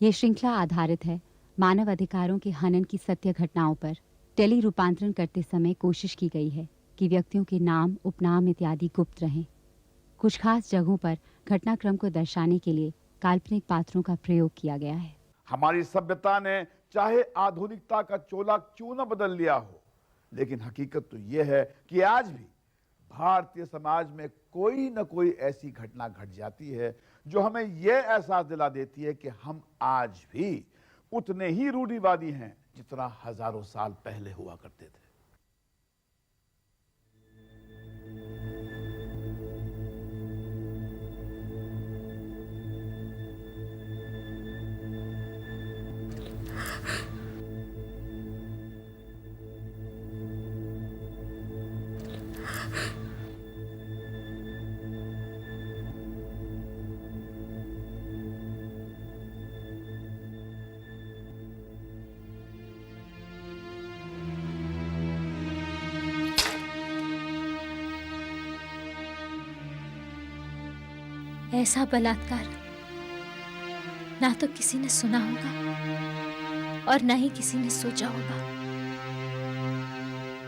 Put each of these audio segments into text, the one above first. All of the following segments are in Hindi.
ये श्रृंखला आधारित है मानव अधिकारों के हनन की सत्य घटनाओं पर। टेली रूपांतरण करते समय कोशिश की गई है कि व्यक्तियों के नाम, उपनाम इत्यादि गुप्त रहें। कुछ खास जगहों पर घटनाक्रम को दर्शाने के लिए काल्पनिक पात्रों का प्रयोग किया गया है। हमारी सभ्यता ने चाहे आधुनिकता का चोला क्यों न बदल लिया हो, लेकिन हकीकत तो यह है कि आज भी भारतीय समाज में कोई न कोई ऐसी घटना घट जाती है जो हमें यह एहसास दिला देती है कि हम आज भी उतने ही रूढ़िवादी हैं जितना हजारों साल पहले हुआ करते थे। ऐसा बलात्कार ना तो किसी ने सुना होगा और ना ही किसी ने सोचा होगा।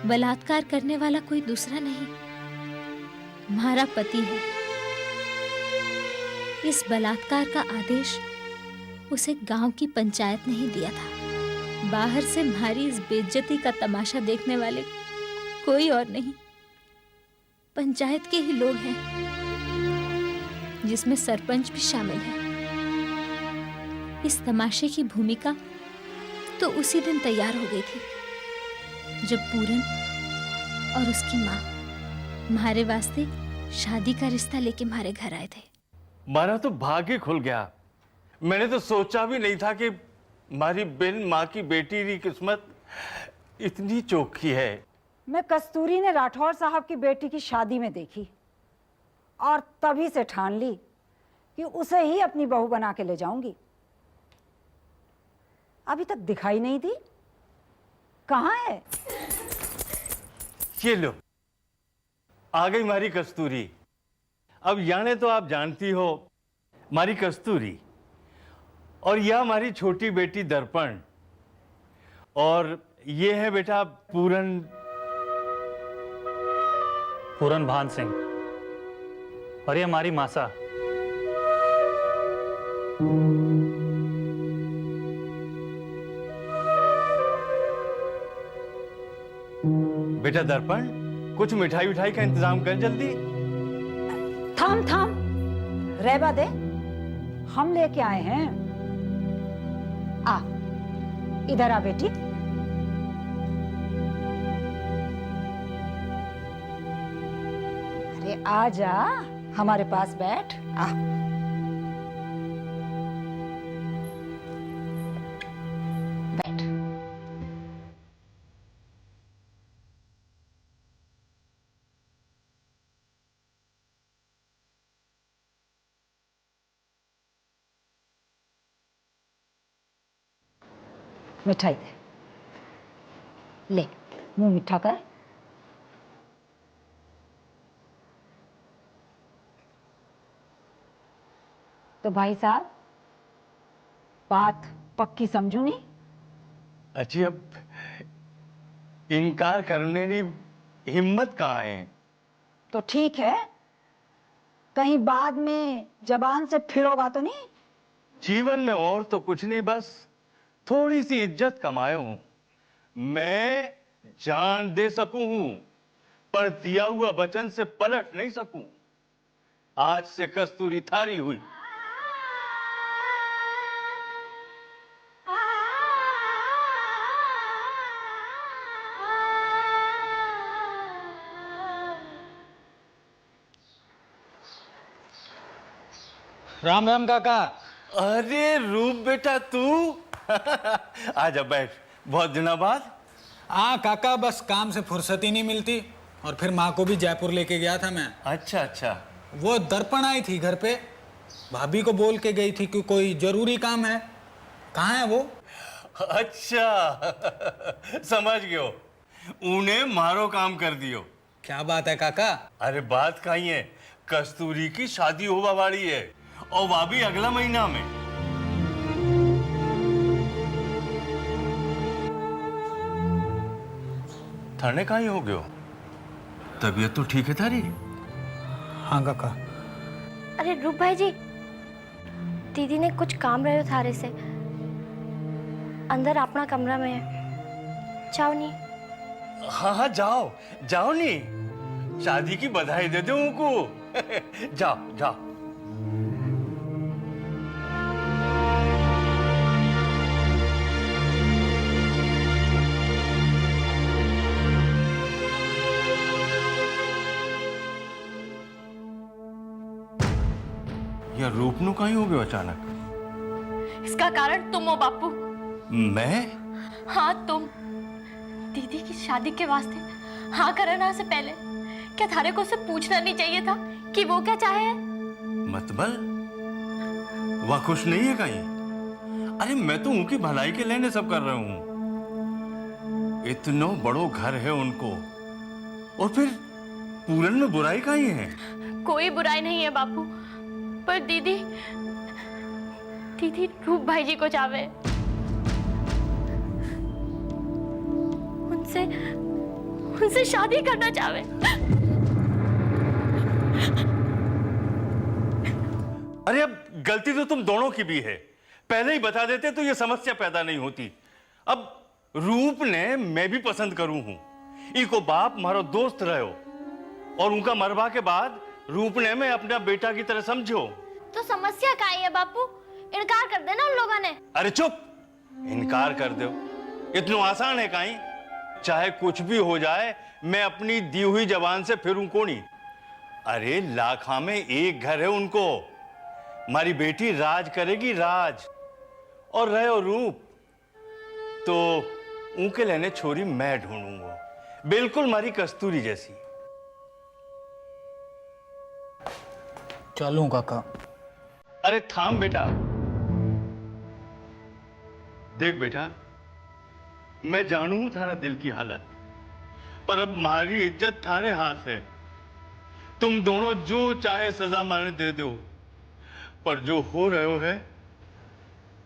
बलात्कार करने वाला कोई दूसरा नहीं, हमारा पति है। इस बलात्कार का आदेश उसे गांव की पंचायत ने ही दिया था। बाहर से हमारी इस बेइज्जती का तमाशा देखने वाले कोई और नहीं, पंचायत के ही लोग हैं, जिसमें सरपंच भी शामिल है। इस तमाशे की भूमिका तो उसी दिन तैयार हो गई थी जब पूरन और उसकी माँ हमारे वास्ते शादी का रिश्ता लेके हमारे घर आए थे। मारा तो भाग्य खुल गया। मैंने तो सोचा भी नहीं था कि हमारी बिन माँ की बेटी की किस्मत इतनी चोखी है। मैं कस्तूरी ने राठौर साहब की बेटी की शादी में देखी और तभी से ठान ली कि उसे ही अपनी बहू बना के ले जाऊंगी। अभी तक दिखाई नहीं दी, कहाँ है? ये लो, आ गई हमारी कस्तूरी। अब याने तो आप जानती हो हमारी कस्तूरी, और यह हमारी छोटी बेटी दर्पण, और ये है बेटा पूरन भान सिंह, और ये हमारी मासा। बेटा दर्पण, कुछ मिठाई उठाई का इंतजाम कर जल्दी। थाम थाम, रहबा दे, हम लेके आए हैं। आ, इधर आ बेटी। अरे आ जा, हमारे पास बैठ। आ, बैठ। मिठाई दे, ले, मुंह मीठा कर। तो भाई साहब, बात पक्की समझू नहीं? अच्छी, अब इनकार करने की हिम्मत कहाँ है? तो ठीक है, कहीं बाद में जबान से फिरोगा तो नहीं? जीवन में और तो कुछ नहीं, बस थोड़ी सी इज्जत कमाए हूं। मैं जान दे सकूं हूं, पर दिया हुआ वचन से पलट नहीं सकूं। आज से कस्तूरी थारी हुई। राम राम काका। अरे रूप बेटा, तू आजा, बैठ। बहुत दिनों बाद। काका, बस काम से फुर्सत ही नहीं मिलती, और फिर माँ को भी जयपुर लेके गया था मैं। अच्छा अच्छा। वो दर्पण आई थी घर पे, भाभी को बोल के गई थी कि कोई जरूरी काम है। कहाँ है वो? अच्छा समझ गयो, उन्हें मारो काम कर दियो। क्या बात है काका? अरे बात कहीं है, कस्तूरी की शादी होवा वाली है, और वह भी अगला महीना में। थाने कहाँ ही हो गयो? तबीयत तो ठीक है थारी? हाँ काका। अरे रूप भाई जी, दीदी ने कुछ काम रहे थारे से, अंदर अपना कमरा में है, जाओ नहीं। हाँ हाँ जाओ जाओ नहीं, शादी की बधाई दे दो उनको। जाओ जाओ। यह रूपनू कहीं हो गया अचानक? इसका कारण तुम हो बापू। मैं? हाँ तुम। दीदी की शादी के वास्ते हाँ करना से पहले क्या थारे को उसे पूछना नहीं चाहिए था कि वो क्या चाहे? मतबल वह खुश नहीं है कहीं? अरे मैं तो उनकी भलाई के लेने सब कर रहा हूं। इतना बड़ो घर है उनको, और फिर पूरन में बुराई कहीं है? कोई बुराई नहीं है बापू, पर दीदी रूप भाई जी को चाहे, उनसे शादी करना चाहे। अरे अब गलती तो तुम दोनों की भी है, पहले ही बता देते तो ये समस्या पैदा नहीं होती। अब रूप ने मैं भी पसंद करूं हूं, इको बाप मारो दोस्त रहो, और उनका मरवा के बाद रूप ने मैं अपना बेटा की तरह समझो। तो समस्या क्या है बापू? इनकार कर देना उन लोगों ने। अरे चुप, इनकार कर दो, इतना आसान है कहीं? चाहे कुछ भी हो जाए, मैं अपनी दी हुई जबान से फिरूं कोनी। अरे लाखा में एक घर है उनको, हमारी बेटी राज करेगी राज। और रहे रूप तो उनके लेने छोरी मैं ढूंढूंगा, बिल्कुल हमारी कस्तूरी जैसी। चलूं काका? अरे थाम बेटा, देख बेटा, मैं जानू थारा दिल की हालत, पर अब हमारी इज्जत थारे हाथ है। तुम दोनों जो चाहे सजा माने दे दो, पर जो हो रहे है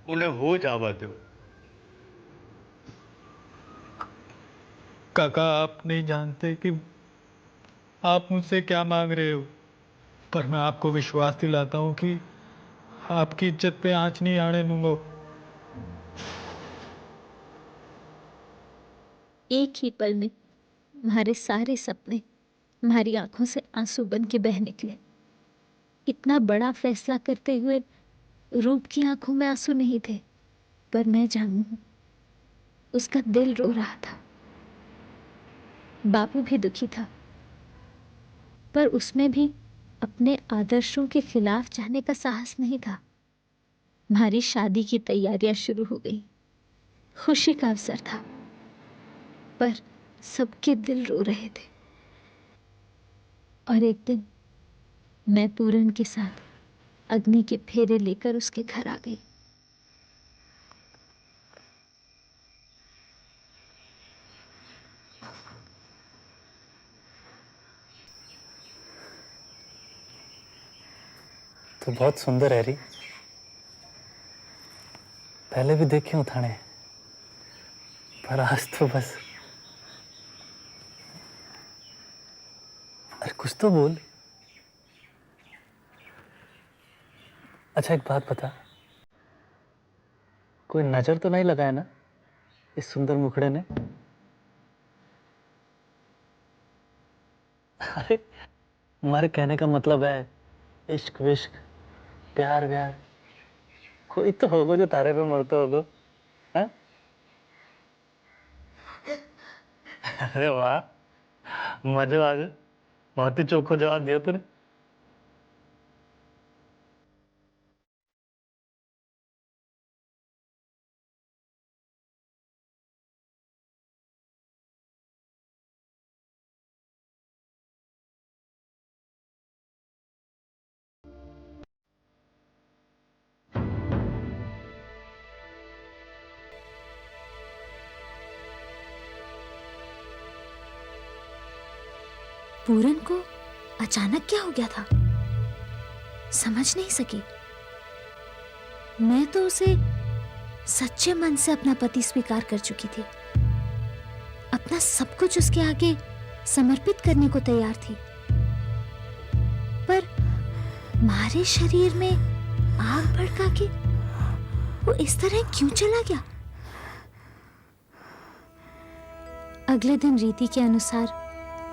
उन्हें हो जावा दो। काका, आप नहीं जानते कि आप मुझसे क्या मांग रहे हो, पर मैं आपको विश्वास दिलाता हूं कि आपकी इज्जत पे आंच नहीं आने दूंगा। एक ही पल में हमारे सारे सपने हमारी आंखों से आंसू बन के बह निकले। इतना बड़ा फैसला करते हुए रूप की आंखों में आंसू नहीं थे, पर मैं जानूं उसका दिल रो रहा था। बापू भी दुखी था, पर उसमें भी अपने आदर्शों के खिलाफ जाने का साहस नहीं था। हमारी शादी की तैयारियां शुरू हो गई। खुशी का अवसर था, पर सबके दिल रो रहे थे। और एक दिन मैं पूरन के साथ अग्नि के फेरे लेकर उसके घर आ गई। तो बहुत सुंदर है री, पहले भी देखे हूं थाने, पर आज तो बस। अरे कुछ तो बोल। अच्छा एक बात बता, कोई नजर तो नहीं लगाया ना इस सुंदर मुखड़े ने? अरे हमारे कहने का मतलब है इश्क विश्क प्यार व्यार कोई तो होगा जो तारे पे मरता होगा। हाँ? अरे वाह, मजा आ गया, बहुत ही चोखो जवाब दिया तूने। पूरन को अचानक क्या हो गया था, समझ नहीं सकी। मैं तो उसे सच्चे मन से अपना पति स्वीकार कर चुकी थी। अब अपना सब कुछ उसके आगे समर्पित करने को तैयार थी, पर हमारे शरीर में आग भड़का के वो इस तरह क्यों चला गया? अगले दिन रीति के अनुसार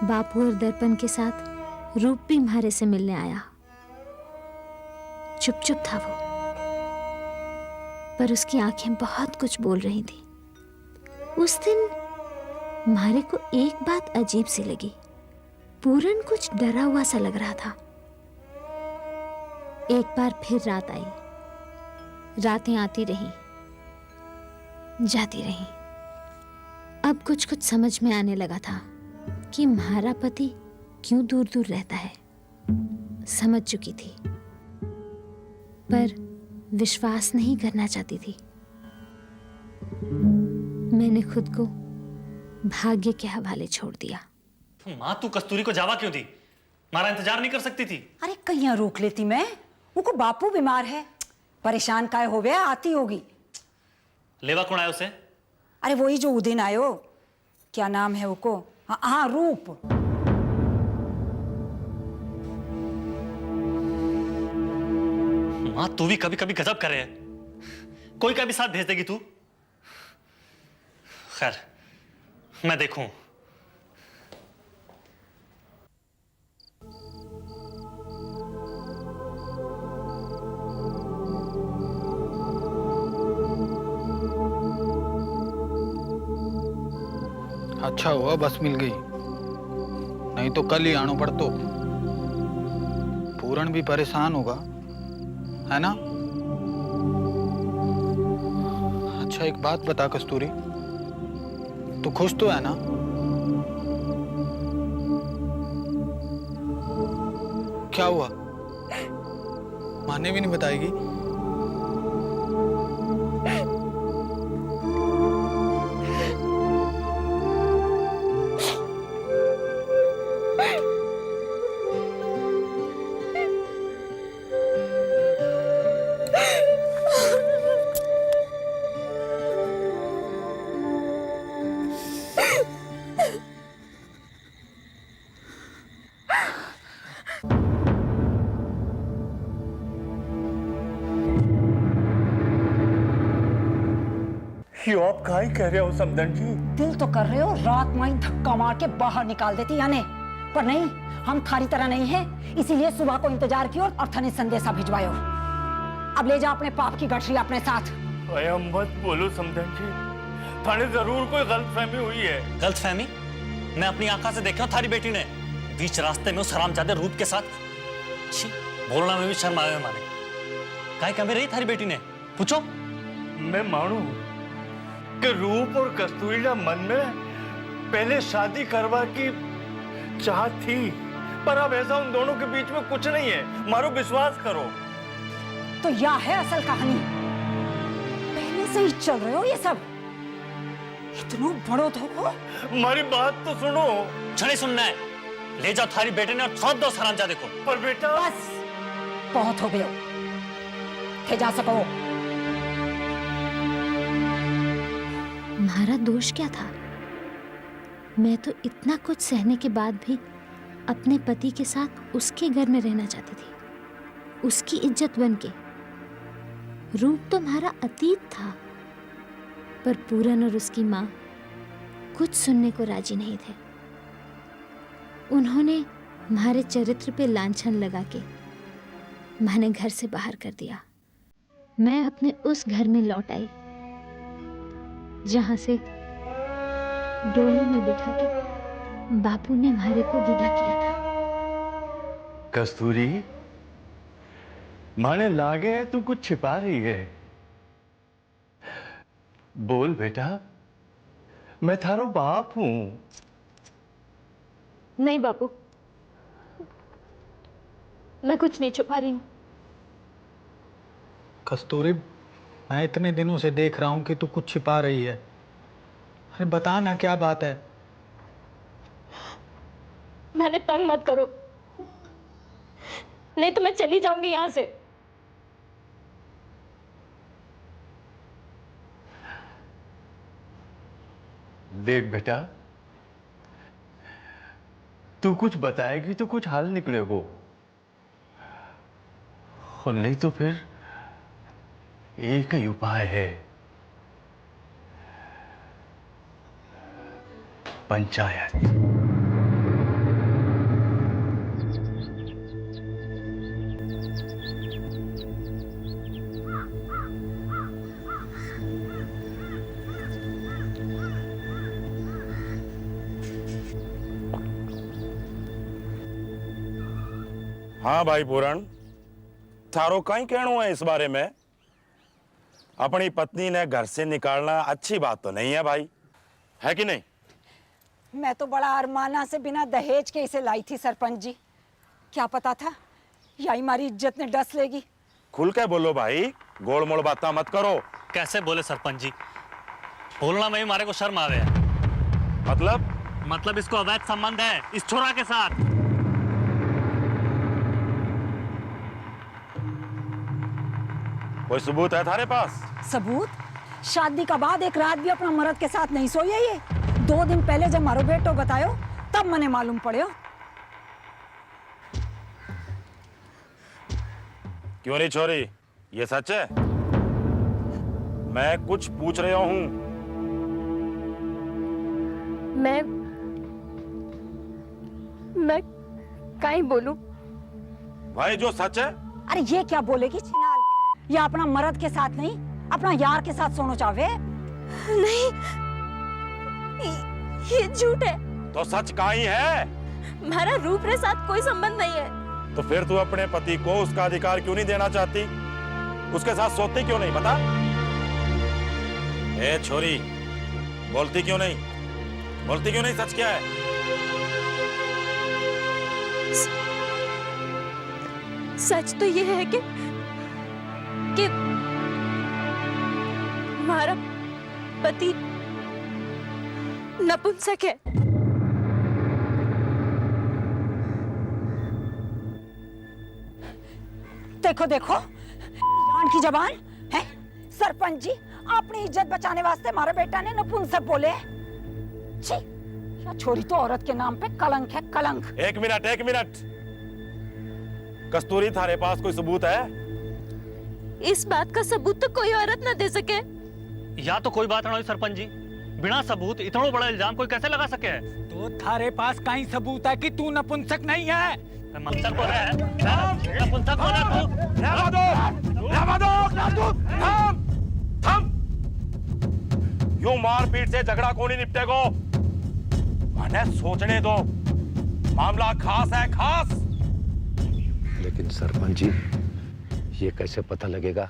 बापू और दर्पण के साथ रूप भी म्हारे से मिलने आया। चुप चुप था वो, पर उसकी आंखें बहुत कुछ बोल रही थी। उस दिन म्हारे को एक बात अजीब सी लगी। पूरन कुछ डरा हुआ सा लग रहा था। एक बार फिर रात आई। रातें आती रही, जाती रही। अब कुछ कुछ समझ में आने लगा था कि म्हारा पति क्यों दूर दूर रहता है। समझ चुकी थी, पर विश्वास नहीं करना चाहती थी। मैंने खुद को भाग्य के हवाले छोड़ दिया। माँ, तू कस्तूरी को जावा क्यों दी? हमारा इंतजार नहीं कर सकती थी? अरे कहीं रोक लेती मैं, उनको बापू बीमार है, परेशान काहे हो गया, आती होगी। लेवा कौन आया उसे? अरे वही जो उदिन आयो, क्या नाम है उको? हाँ, रूप। माँ, तू भी कभी कभी गजब करे है। कोई का भी साथ भेज देगी तू? खैर, मैं देखूं। अच्छा हुआ बस मिल गई, नहीं तो कल ही आनो पड़तो। पूरन भी परेशान होगा, है ना? अच्छा एक बात बता कस्तूरी, तू खुश तो है ना? क्या हुआ? माने भी नहीं बताएगी? ये आप काहे कह रहे हो समधन जी? दिल तो कर रहे हो रात में ही धक्का मार के बाहर निकाल देती यानी, पर नहीं, हम थारी तरह नहीं है, इसीलिए सुबह को इंतजार किया और थाने संदेशा भिजवायो। अब ले जा अपने पाप की गठरी अपने साथ। अया मत बोलो समधन जी, थाने जरूर कोई गलतफहमी हुई है। गलतफहमी? मैं अपनी आंखों से देखा थारी बेटी ने बीच रास्ते में उस हरामजादे रूप के साथ। छी, बोलना में भी शर्म आया माने। काहे कमी रही थारी बेटी ने? पूछो। मैं मानू कि रूप और कस्तूरी ना मन में पहले शादी करवा की चाहत थी, पर अब ऐसा उन दोनों के बीच में कुछ नहीं है। मारो विश्वास करो। तो यह है असल कहानी, पहले से ही चल रहे हो ये सब। इतना बड़ो तो हमारी बात तो सुनो। छड़े सुनना है, ले जाओ थारी बेटे ने और सौंप दो हरामजादे को। पर बेटा बस बहुत हो गए, थे जा सको। हमारा दोष क्या था? मैं तो इतना कुछ सहने के बाद भी अपने पति के साथ उसके घर में रहना चाहती थी, उसकी इज्जत बन के। रूप तो हमारा अतीत था, पर पूरन और उसकी माँ कुछ सुनने को राजी नहीं थे। उन्होंने हमारे चरित्र पे लांछन लगा के मैंने घर से बाहर कर दिया। मैं अपने उस घर में लौट आई जहां से डोले में बिठा के बापू ने हमारे को विदा किया था। कस्तूरी, माने लागे है तू कुछ छिपा रही है। बोल बेटा, मैं थारो बाप हूं। नहीं बापू, मैं कुछ नहीं छुपा रही हूँ। कस्तूरी, मैं इतने दिनों से देख रहा हूं कि तू कुछ छिपा रही है। अरे बता ना, क्या बात है? मैंने तंग मत करो, नहीं तो मैं चली जाऊंगी यहाँ से। देख बेटा, तू कुछ बताएगी तो कुछ हल निकलेगा, और नहीं तो फिर एक ही उपाय है, पंचायत। हाँ भाई पूरण, थारो कहीं कहना है इस बारे में? अपनी पत्नी ने घर से निकालना अच्छी बात तो नहीं है भाई, है कि नहीं? मैं तो बड़ा अरमाना से बिना दहेज के इसे लाई थी सरपंच जी। क्या पता था यही हमारी इज्जत ने डस लेगी। खुल के बोलो भाई, गोल मोड़ बातें मत करो। कैसे बोले सरपंच जी? बोलना में ही हमारे को शर्म आवे है। मतलब इसको अवैध संबंध है इस छोरा के साथ। कोई सबूत है थारे पास? सबूत? शादी का बाद एक रात भी अपना मर्द के साथ नहीं सोई है ये। 2 दिन पहले जब मारो बेटो बतायो तब मने मालूम पड़े। क्यों नहीं छोरी, ये सच है? मैं कुछ पूछ रहा हूं। मैं काहे बोलूं? भाई जो सच है। अरे ये क्या बोलेगी छिनाल? ये अपना मर्द के साथ नहीं अपना यार के साथ सोना चाहे। नहीं, ये झूठ है। तो सच कहीं है? हमारा रूप के साथ कोई संबंध नहीं है। तो फिर तू अपने पति को उसका अधिकार क्यों नहीं देना चाहती? उसके साथ सोती क्यों नहीं, बता? ए छोरी, बोलती क्यों नहीं? बोलती क्यों नहीं? सच क्या है? सच तो ये है कि हमारा पति नपुंसक है। देखो देखो जान की जबान है। सरपंच जी अपनी इज्जत बचाने वास्ते हमारे बेटा ने नपुंसक बोले। छी, या छोरी तो औरत के नाम पे कलंक है, कलंक। एक मिनट। कस्तूरी थारे पास कोई सबूत है? इस बात का सबूत तो कोई औरत न दे सके। या तो कोई बात ना हुई सरपंच जी, बिना सबूत इतना बड़ा इल्जाम कोई कैसे लगा सके? तो थारे पास कहीं सबूत है कि तू नपुंसक नहीं है? नपुंसक बोल रहा है, नपुंसक बोल रहा है तू। थम। यूं मारपीट से झगड़ा कौन ही निपटेगा? मैंने सोचने दो, मामला खास है, खास। लेकिन सरपंच जी, ये कैसे पता लगेगा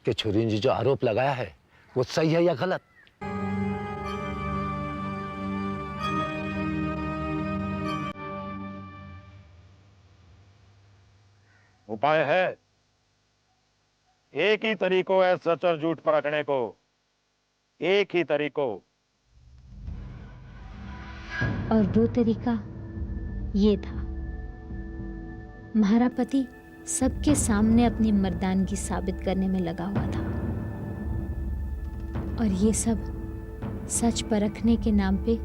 कि छुरी जी जो आरोप लगाया है वो सही है या गलत? उपाय है, एक ही तरीको है सच और झूठ परखने को, एक ही तरीको। और वो तरीका ये था। हमारा पति सबके सामने अपनी मर्दानगी साबित करने में लगा हुआ था, और ये सब सच परखने के नाम पे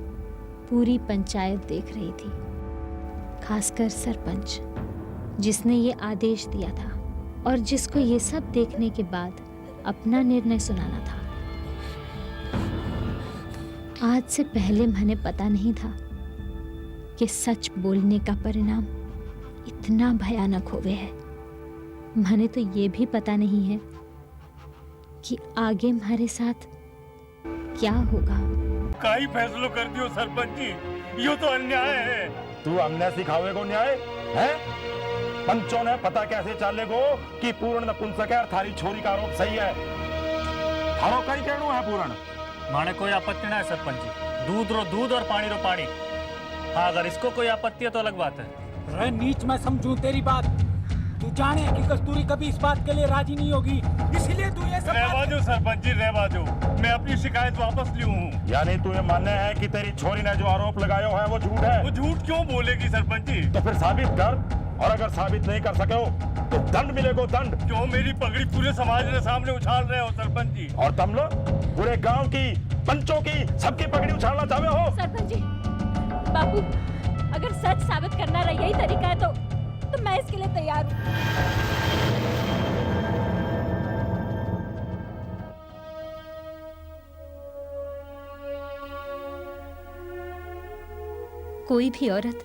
पूरी पंचायत देख रही थी, खासकर सरपंच जिसने ये आदेश दिया था और जिसको ये सब देखने के बाद अपना निर्णय सुनाना था। आज से पहले मैंने पता नहीं था कि सच बोलने का परिणाम इतना भयानक होवे है। मैंने तो ये भी पता नहीं है कि आगे हमारे साथ क्या होगा। का ही फैसलो कर दियो सरपंच जी, यो तो अन्याय है। तू हमने सिखावेगो न्याय है? पंचों ने पता कैसे चालेगो कि पूर्ण नपुंसक है और थारी छोरी का आरोप सही है? थारो कहीं कहनो है पूर्ण? माने कोई आपत्ति ना है सरपंच जी, दूध रो दूध और पानी रो पानी। हाँ, अगर इसको कोई आपत्ति है तो अलग बात है। अरे नीच, मैं समझूं तेरी बात। तू जाने कि कस्तूरी कभी इस बात के लिए राजी नहीं होगी, इसीलिए तू ये सब रहवा दो सरपंच जी, रहवा दो। मैं अपनी शिकायत वापस ली हूँ। यानी तू ये मानना है कि तेरी छोरी ने जो आरोप लगाया है वो झूठ है? वो झूठ क्यों बोलेगी सरपंच जी? तो फिर साबित कर, और अगर साबित नहीं कर सके हो तो दंड मिलेगा, दंड। क्यों मेरी पगड़ी पूरे समाज के सामने उछाल रहे हो सरपंच जी? और तुम लोग पूरे गाँव की, पंचों की, सबकी पगड़ी उछालना चाहे हो? सरपंच जी, बापू अगर सच साबित करना यही तरीका है तो मैं इसके लिए तैयार हूँ। कोई भी औरत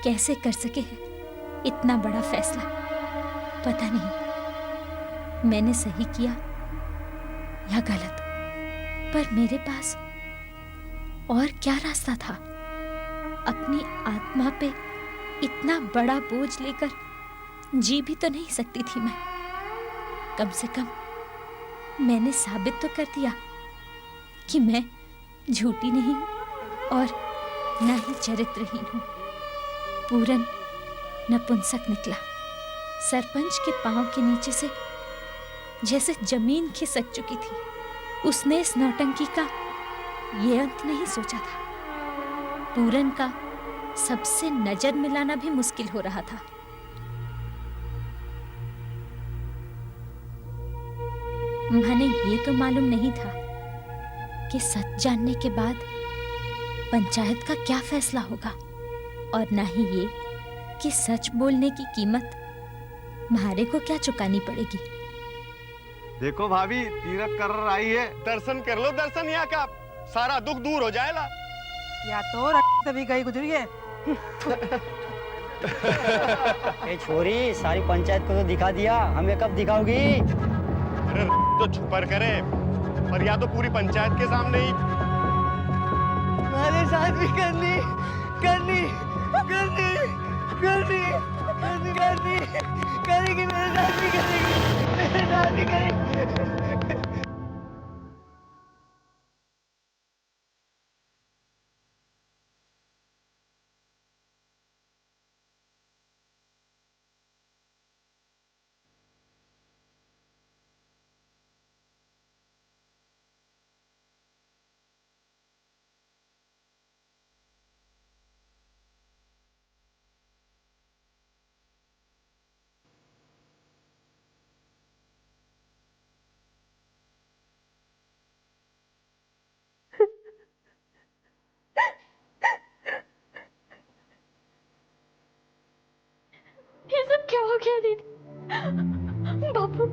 कैसे कर सके है इतना बड़ा फैसला, पता नहीं मैंने सही किया या गलत, पर मेरे पास और क्या रास्ता था? अपनी आत्मा पे इतना बड़ा बोझ लेकर जी भी तो नहीं सकती थी मैं। कम से कम मैंने साबित तो कर दिया कि मैं झूठी नहीं हूं और न ही चरित्रहीन हूं। पूरन नपुंसक निकला। सरपंच के पांव के नीचे से जैसे जमीन खिसक चुकी थी। उसने इस नौटंकी का ये अंत नहीं सोचा था। पूरन का सबसे नजर मिलाना भी मुश्किल हो रहा था। माने ये तो मालूम नहीं था कि सच जानने के बाद पंचायत का क्या फैसला होगा, और ना ही ये कि सच बोलने की कीमत म्हारे को क्या चुकानी पड़ेगी। देखो भाभी, तीरथ कर आई है, दर्शन कर लो। दर्शन यहाँ का सारा दुख दूर हो जाएगा। या तो तभी गई गुजरी है। ए छोरी, सारी पंचायत को तो दिखा दिया, हमें कब दिखाओगी? अरे तो छुपर करे, पर या तो पूरी पंचायत के सामने ही। मेरे साथ भी करनी करेगी, मेरे साथ भी करेगी, मेरे साथ भी करेगी। ये सब क्या हो गया दीदी? बाबू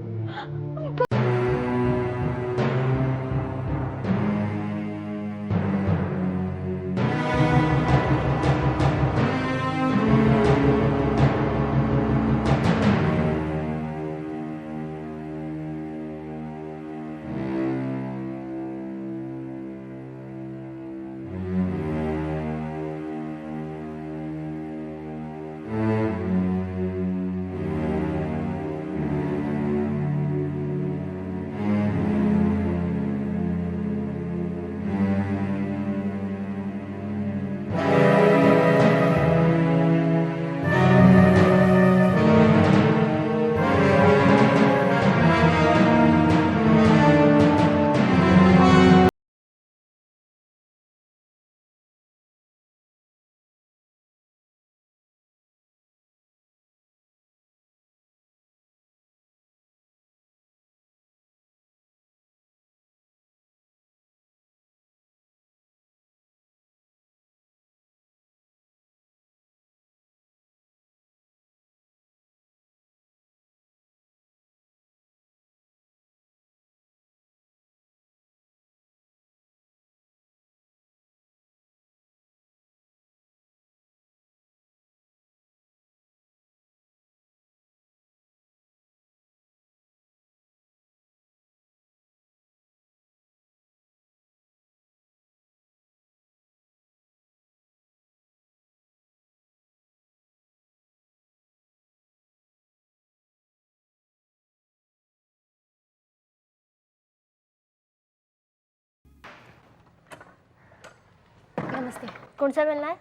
नमस्ते। कौन सा मिलना है?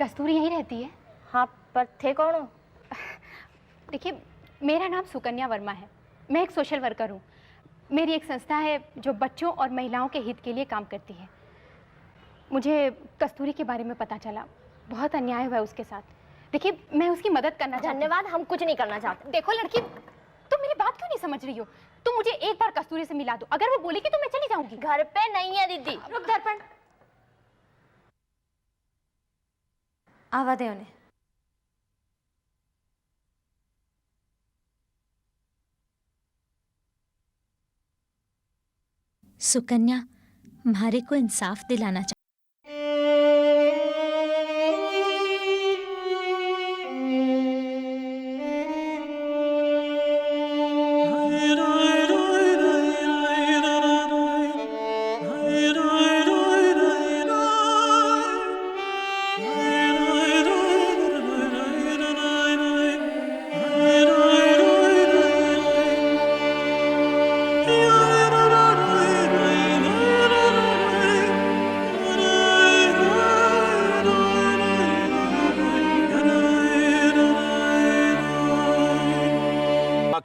कस्तूरी यहीं रहती है। हाँ, पर थे कौन हो? देखिए, मेरा नाम सुकन्या वर्मा है। मैं एक सोशल वर्कर हूँ। मेरी एक संस्था है जो बच्चों और महिलाओं के हित के लिए काम करती है। मुझे कस्तूरी के बारे में पता चला, बहुत अन्याय हुआ है उसके साथ। देखिए, मैं उसकी मदद करना चाहती हूँ। धन्यवाद, हम कुछ नहीं करना चाहते। देखो लड़की, तुम मेरी बात क्यों नहीं समझ रही हो? तुम मुझे एक बार कस्तूरी से मिला दो, अगर वो बोलेगी तो मैं चली जाऊंगी। घर पे नहीं है दीदी। रुक दर्पण, आवा दे उन्हें। सुकन्या म्हारे को इंसाफ दिलाना चाहिए।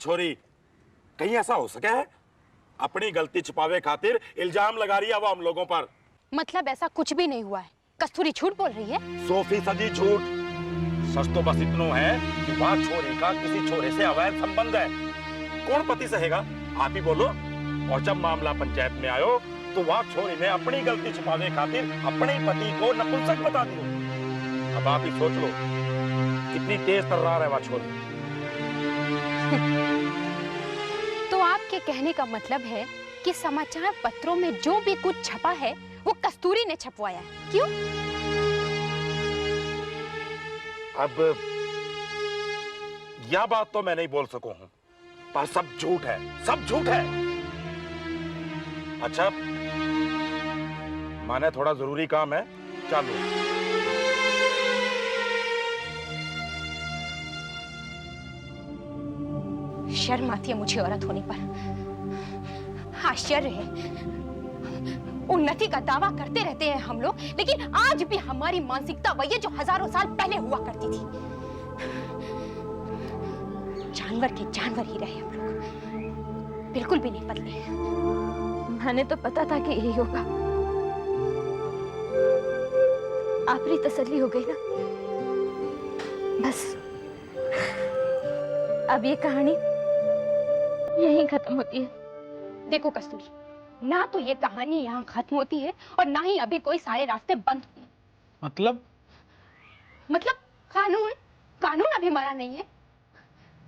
छोरी कहीं ऐसा हो सके है अपनी गलती छुपावे खातिर इल्जाम लगा रही है वो हम लोगों पर। मतलब ऐसा कुछ भी नहीं हुआ है। कस्तूरी झूठ बोल रही है। 100% झूठ। सच तो बस इतना है कि वहाँ छोरे का किसी छोरे से अवैध संबंध है। कौन पति सहेगा, आप ही बोलो। और जब मामला पंचायत में आयो तो वहाँ छोरी ने अपनी गलती छुपावे खातिर अपने पति को नपुंसक बता दिया। अब आप ही सोच लो कितनी तेज तर्रार है वहाँ छोरी। तो आपके कहने का मतलब है कि समाचार पत्रों में जो भी कुछ छपा है वो कस्तूरी ने छपवाया है, क्यों? अब यह बात तो मैं नहीं बोल सकूं हूं, पर सब झूठ है, सब झूठ है। अच्छा, माने थोड़ा जरूरी काम है, चलो। शर्म आती है मुझे औरत होने पर। आश्चर्य है, उन्नति का दावा करते रहते हैं हम लोग, लेकिन आज भी हमारी मानसिकता वही है जो हजारों साल पहले हुआ करती थी। जानवर के जानवर ही रहे हम लोग, बिल्कुल भी नहीं बदले। मैंने तो पता था कि यही होगा। आखिरी तसल्ली हो गई ना। बस अब ये कहानी यहीं खत्म होती है। देखो कस्तूरी, ना तो ये कहानी यहाँ खत्म होती है और ना ही अभी कोई सारे रास्ते बंद होते हैं। मतलब कानून अभी मरा नहीं है।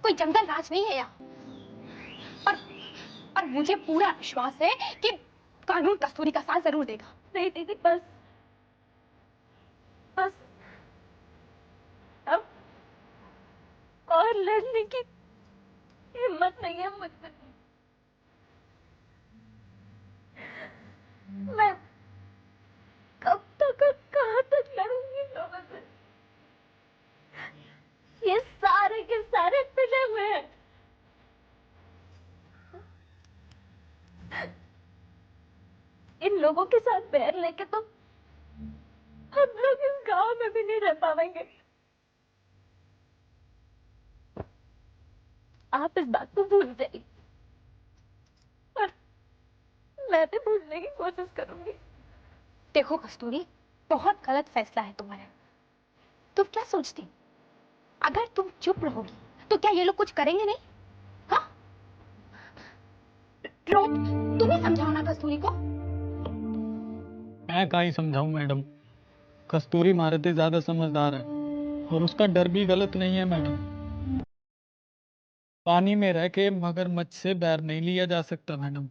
कोई जंगल राज नहीं है यहाँ। और मुझे पूरा विश्वास है कि कानून कस्तूरी का साथ जरूर देगा। नहीं दीदी, बस अब और लड़ने की हिम्मत नहीं है मुझसे। मैं कब तक और कहां तक लड़ूंगी लोगों से? ये सारे के सारे पिले हुए हैं। इन लोगों के साथ बैर लेके तो हम लोग इस गांव में भी नहीं रह पाएंगे। आप इस बात को भूल जाइए और मैं भी भूलने की कोशिश करूंगी। देखो कस्तूरी, बहुत गलत फैसला है तुम्हारा। तुम क्या सोचती? अगर तुम चुप रहोगी तो क्या ये लोग कुछ करेंगे नहीं? हाँ? तुम्हें समझाओ ना कस्तूरी को। मैं कहीं समझाऊं मैडम, कस्तूरी हमारे से ज्यादा समझदार है और उसका डर भी गलत नहीं है मैडम। पानी में रह के मगरमच्छ से बैर नहीं लिया जा सकता मैडम।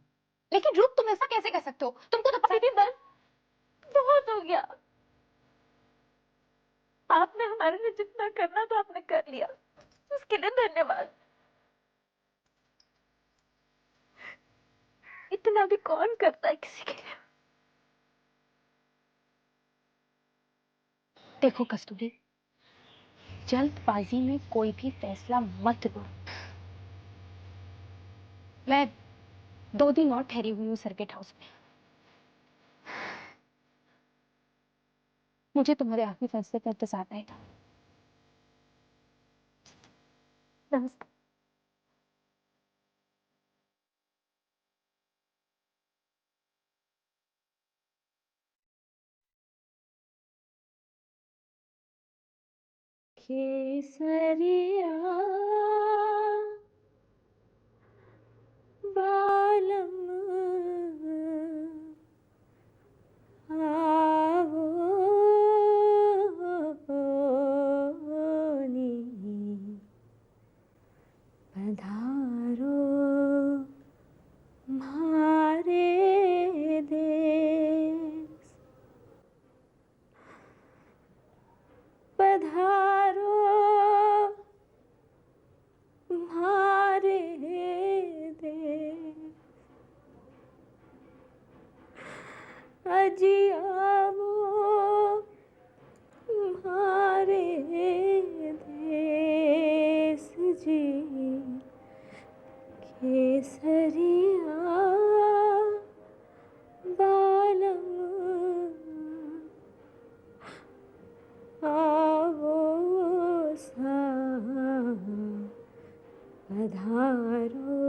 लेकिन रूप, तुम ऐसा कैसे कर सकते हो? तुमको तो पता ही बस बहुत हो गया। आपने हमारे लिए जितना करना था आपने कर लिया, उसके लिए धन्यवाद। इतना भी कौन करता है किसी के लिए? देखो कस्तूरी, जल्दबाजी में कोई भी फैसला मत लो। मैं 2 दिन और ठहरी हुई हूँ सर्किट हाउस में। मुझे तुम्हारे आखिरी फैसले का इंतजार नहीं था। नमस्ते। केसरिया बालम आओ जी आवो हमारे देश जी केसरिया बालम आवो सा पधारो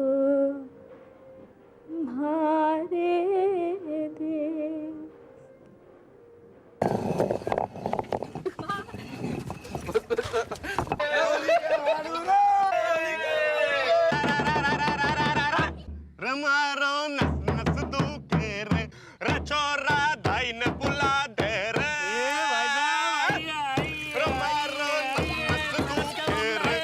हमारे देश। रमारो नस नस दुखे रे रचोरा दाई न बुला दे रे रमारो नस नस दुखे रे।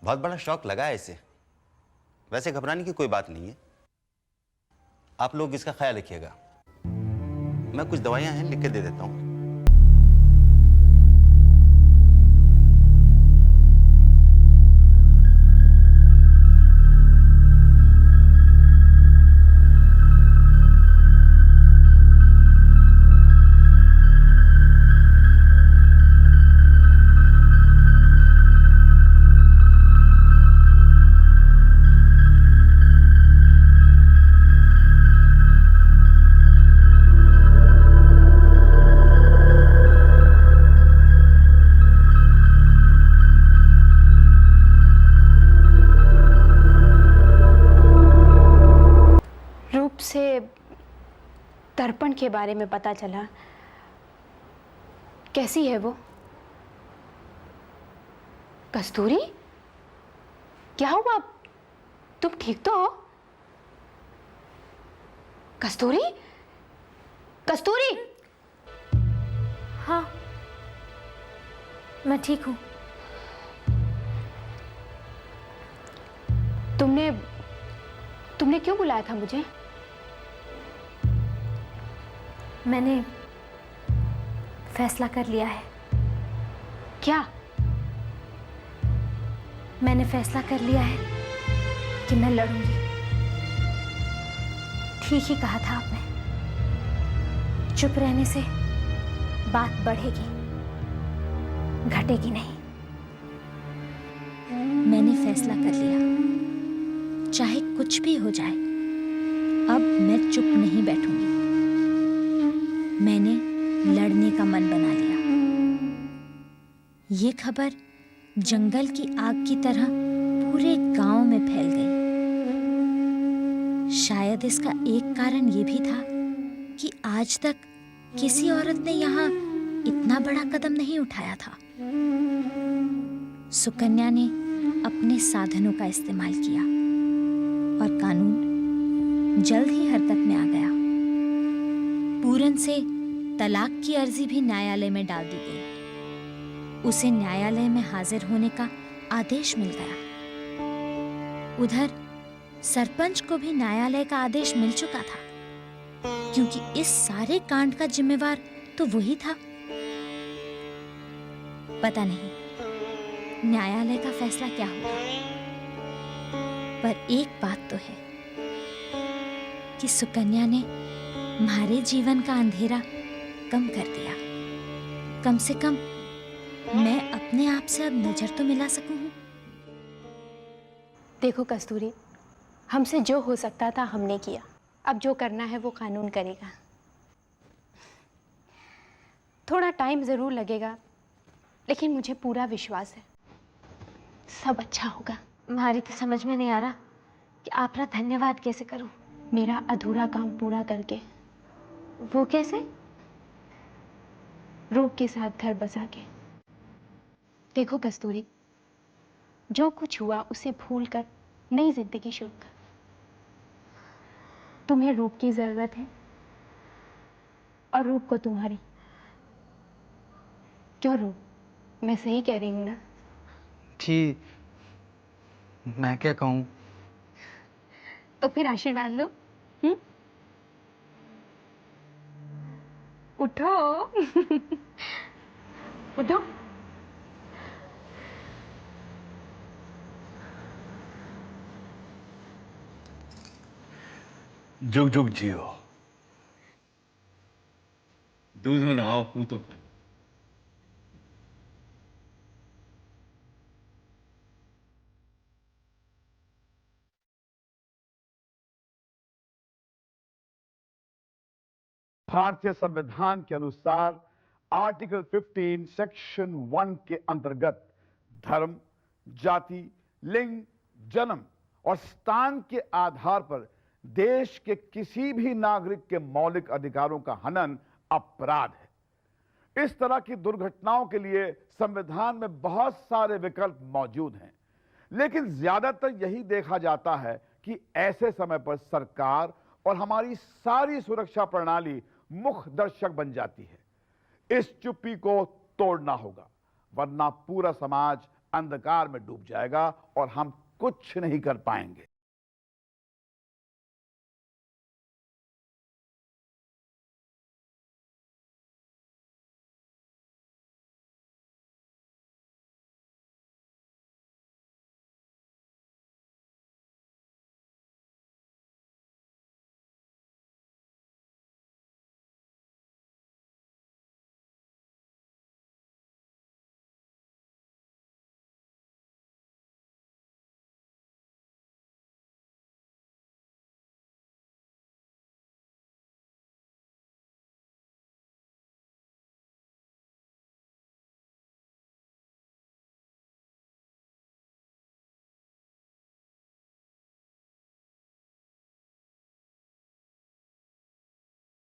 बहुत बड़ा शौक लगा है इसे। वैसे घबराने की कोई बात नहीं है, आप लोग इसका ख्याल रखिएगा। मैं कुछ दवाइयां हैं लिख के दे देता हूं। दर्पण के बारे में पता चला। कैसी है वो? कस्तूरी, क्या हुआ? तुम ठीक तो हो? कस्तूरी, कस्तूरी। हाँ, मैं ठीक हूँ। तुमने क्यों बुलाया था मुझे? मैंने फैसला कर लिया है। क्या? मैंने फैसला कर लिया है कि मैं लड़ूंगी। ठीक ही कहा था आपने। चुप रहने से बात बढ़ेगी, घटेगी नहीं। मैंने फैसला कर लिया, चाहे कुछ भी हो जाए, अब मैं चुप नहीं बैठूंगी। मैंने लड़ने का मन बना लिया। ये खबर जंगल की आग की तरह पूरे गांव में फैल गई। शायद इसका एक कारण ये भी था कि आज तक किसी औरत ने यहाँ इतना बड़ा कदम नहीं उठाया था। सुकन्या ने अपने साधनों का इस्तेमाल किया और कानून जल्द ही हरकत में आ गया। पूरन से तलाक की अर्जी भी न्यायालय में डाल दी गई। उसे न्यायालय में हाजिर होने का आदेश मिल गया। उधर सरपंच को भी न्यायालय का आदेश मिल चुका था, क्योंकि इस सारे कांड का जिम्मेवार तो वही था। पता नहीं न्यायालय का फैसला क्या होगा, पर एक बात तो है कि सुकन्या ने हमारे जीवन का अंधेरा कम कर दिया। कम से कम मैं अपने आप से अब नजर तो मिला सकूं। देखो कस्तूरी, हमसे जो हो सकता था हमने किया, अब जो करना है वो कानून करेगा। थोड़ा टाइम ज़रूर लगेगा, लेकिन मुझे पूरा विश्वास है सब अच्छा होगा। हमारी तो समझ में नहीं आ रहा कि आपका धन्यवाद कैसे करूं। मेरा अधूरा काम पूरा करके। वो कैसे? रूप के साथ घर बसा के। देखो कस्तूरी, जो कुछ हुआ उसे भूल कर नई जिंदगी शुरू कर। तुम्हें रूप की जरूरत है और रूप को तुम्हारी। क्यों रूप, मैं सही कह रही हूँ ना? जी, मैं क्या कहूँ? तो फिर आशीर्वाद लो। उठो। उठो। जुग जुग जियो। दूध में नहाओ पूतो। भारतीय संविधान के अनुसार आर्टिकल 15 सेक्शन 1 के अंतर्गत धर्म, जाति, लिंग, जन्म और स्थान के आधार पर देश के किसी भी नागरिक के मौलिक अधिकारों का हनन अपराध है। इस तरह की दुर्घटनाओं के लिए संविधान में बहुत सारे विकल्प मौजूद हैं, लेकिन ज्यादातर यही देखा जाता है कि ऐसे समय पर सरकार और हमारी सारी सुरक्षा प्रणाली मुख दर्शक बन जाती है। इस चुप्पी को तोड़ना होगा, वरना पूरा समाज अंधकार में डूब जाएगा और हम कुछ नहीं कर पाएंगे।